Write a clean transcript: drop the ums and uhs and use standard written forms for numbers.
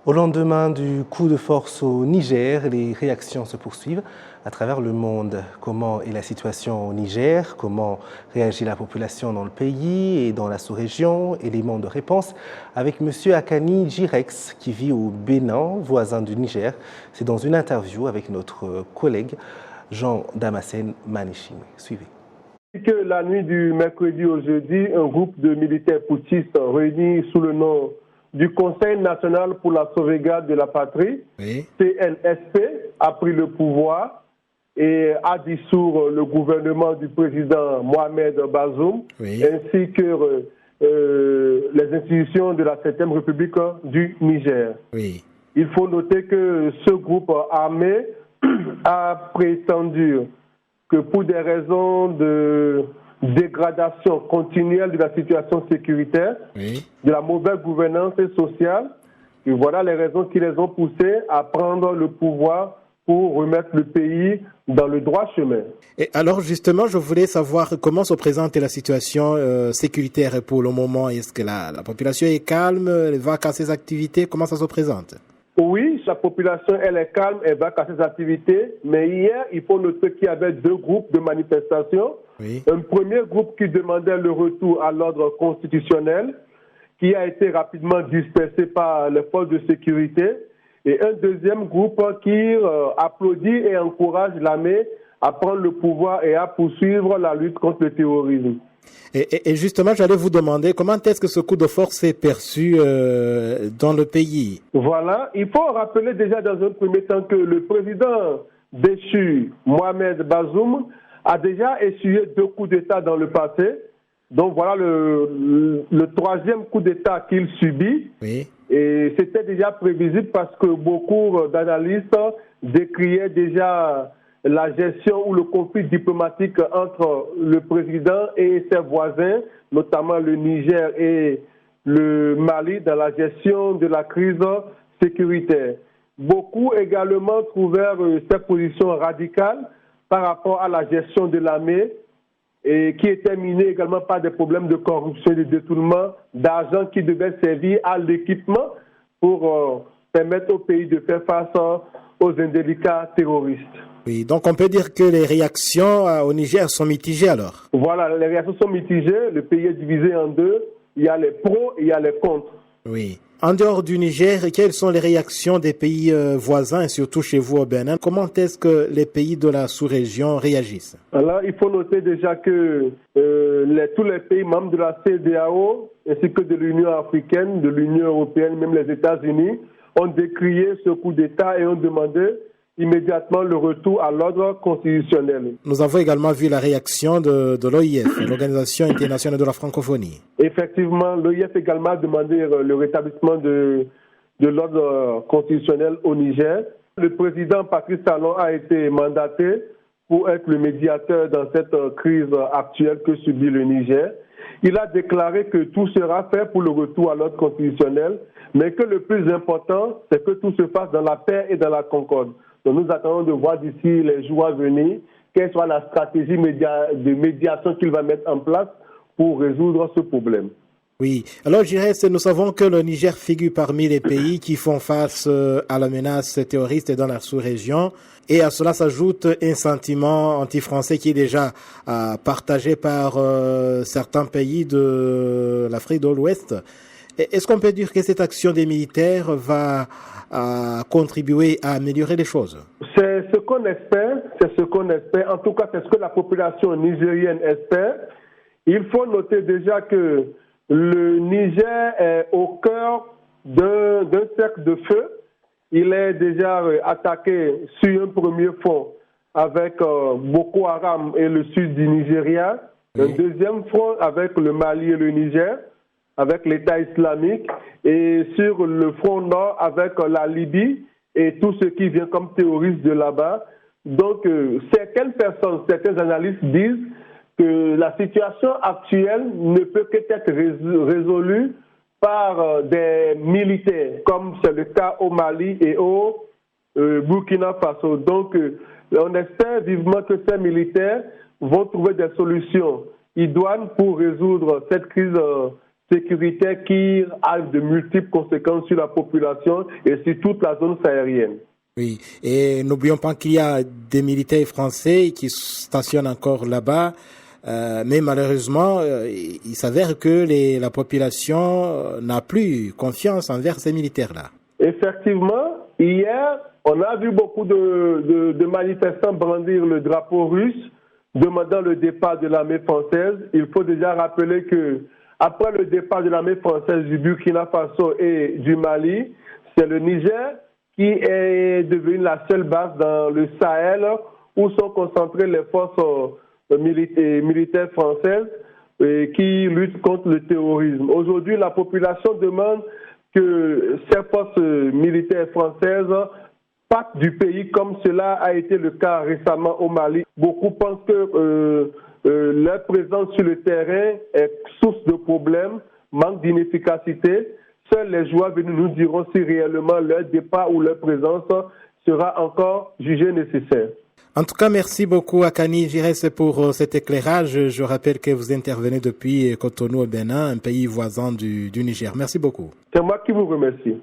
Au lendemain du coup de force au Niger, les réactions se poursuivent à travers le monde. Comment est la situation au Niger? Comment réagit la population dans le pays et dans la sous-région? Éléments de réponse avec M. Akani Jirex qui vit au Bénin, voisin du Niger. C'est dans une interview avec notre collègue Jean Damascène Manichime. Suivez. Que la nuit du mercredi au jeudi, un groupe de militaires putschistes réunis sous le nom du Conseil national pour la sauvegarde de la patrie, CNSP, a pris le pouvoir et a dissout le gouvernement du président Mohamed Bazoum, ainsi que les institutions de la 7e République du Niger. Il faut noter que ce groupe armé a prétendu que pour des raisons de dégradation continuelle de la situation sécuritaire, de la mauvaise gouvernance sociale, et voilà les raisons qui les ont poussés à prendre le pouvoir pour remettre le pays dans le droit chemin. Et alors justement, je voulais savoir comment se présente la situation sécuritaire pour le moment. Est-ce que la population est calme, elle va à ses activités? Comment ça se présente? Oui, la population, elle est calme, elle va à ses activités. Mais hier, il faut noter qu'il y avait deux groupes de manifestations. Un premier groupe qui demandait le retour à l'ordre constitutionnel, qui a été rapidement dispersé par les forces de sécurité. Et un deuxième groupe qui applaudit et encourage l'armée à prendre le pouvoir et à poursuivre la lutte contre le terrorisme. Et justement, j'allais vous demander comment est-ce que ce coup de force est perçu dans le pays? Voilà, il faut rappeler déjà dans un premier temps que le président déchu, Mohamed Bazoum, a déjà essuyé 2 coups d'État dans le passé. Donc voilà le troisième coup d'État qu'il subit. Et c'était déjà prévisible parce que beaucoup d'analystes décriaient déjà la gestion ou le conflit diplomatique entre le président et ses voisins, notamment le Niger et le Mali, dans la gestion de la crise sécuritaire. Beaucoup également trouvèrent cette position radicale par rapport à la gestion de l'armée et qui était minée également par des problèmes de corruption et de détournement d'argent qui devait servir à l'équipement pour permettre au pays de faire face aux indélicats terroristes. Oui, donc on peut dire que les réactions au Niger sont mitigées alors? Voilà, les réactions sont mitigées. Le pays est divisé en deux. Il y a les pros et il y a les contre. Oui. En dehors du Niger, quelles sont les réactions des pays voisins et surtout chez vous au Bénin? Comment est-ce que les pays de la sous-région réagissent? Alors, il faut noter déjà que tous les pays membres de la CEDEAO ainsi que de l'Union africaine, de l'Union européenne, même les États-Unis, ont décrié ce coup d'État et ont demandé immédiatement le retour à l'ordre constitutionnel. Nous avons également vu la réaction de l'OIF, l'Organisation internationale de la francophonie. Effectivement, l'OIF également a demandé le rétablissement de l'ordre constitutionnel au Niger. Le président Patrice Talon a été mandaté pour être le médiateur dans cette crise actuelle que subit le Niger. Il a déclaré que tout sera fait pour le retour à l'ordre constitutionnel, mais que le plus important, c'est que tout se fasse dans la paix et dans la concorde. Donc nous attendons de voir d'ici les jours à venir quelle soit la stratégie de médiation qu'il va mettre en place pour résoudre ce problème. Oui, alors je dirais, nous savons que le Niger figure parmi les pays qui font face à la menace terroriste dans la sous-région. Et à cela s'ajoute un sentiment anti-français qui est déjà partagé par certains pays de l'Afrique de l'Ouest. Est-ce qu'on peut dire que cette action des militaires va contribuer à améliorer les choses? C'est ce qu'on espère, En tout cas, c'est ce que la population nigérienne espère. Il faut noter déjà que le Niger est au cœur d'un cercle de feu. Il est déjà attaqué sur un premier front avec Boko Haram et le sud du Nigeria. Un deuxième front avec le Mali et le Niger, avec l'État islamique. Et sur le front nord avec la Libye et tout ce qui vient comme terroristes de là-bas. Donc, certaines personnes, certains analystes disent que la situation actuelle ne peut qu'être résolue par des militaires, comme c'est le cas au Mali et au Burkina Faso. Donc, on espère vivement que ces militaires vont trouver des solutions idoines pour résoudre cette crise sécuritaire qui a de multiples conséquences sur la population et sur toute la zone saharienne. Oui, et n'oublions pas qu'il y a des militaires français qui stationnent encore là-bas, mais malheureusement, il s'avère que la population n'a plus confiance envers ces militaires-là. Effectivement, hier, on a vu beaucoup de manifestants brandir le drapeau russe, demandant le départ de l'armée française. Il faut déjà rappeler que après le départ de l'armée française du Burkina Faso et du Mali, c'est le Niger qui est devenu la seule base dans le Sahel où sont concentrées les forces militaires françaises qui luttent contre le terrorisme. Aujourd'hui, la population demande que ces forces militaires françaises partent du pays comme cela a été le cas récemment au Mali. Beaucoup pensent que leur présence sur le terrain est source de problèmes, manque d'inefficacité. Seuls les joueurs venus nous diront si réellement leur départ ou leur présence sera encore jugée nécessaire. En tout cas, merci beaucoup Akani Giresse pour cet éclairage. Je rappelle que vous intervenez depuis Cotonou au Bénin, un pays voisin du Niger. Merci beaucoup. C'est moi qui vous remercie.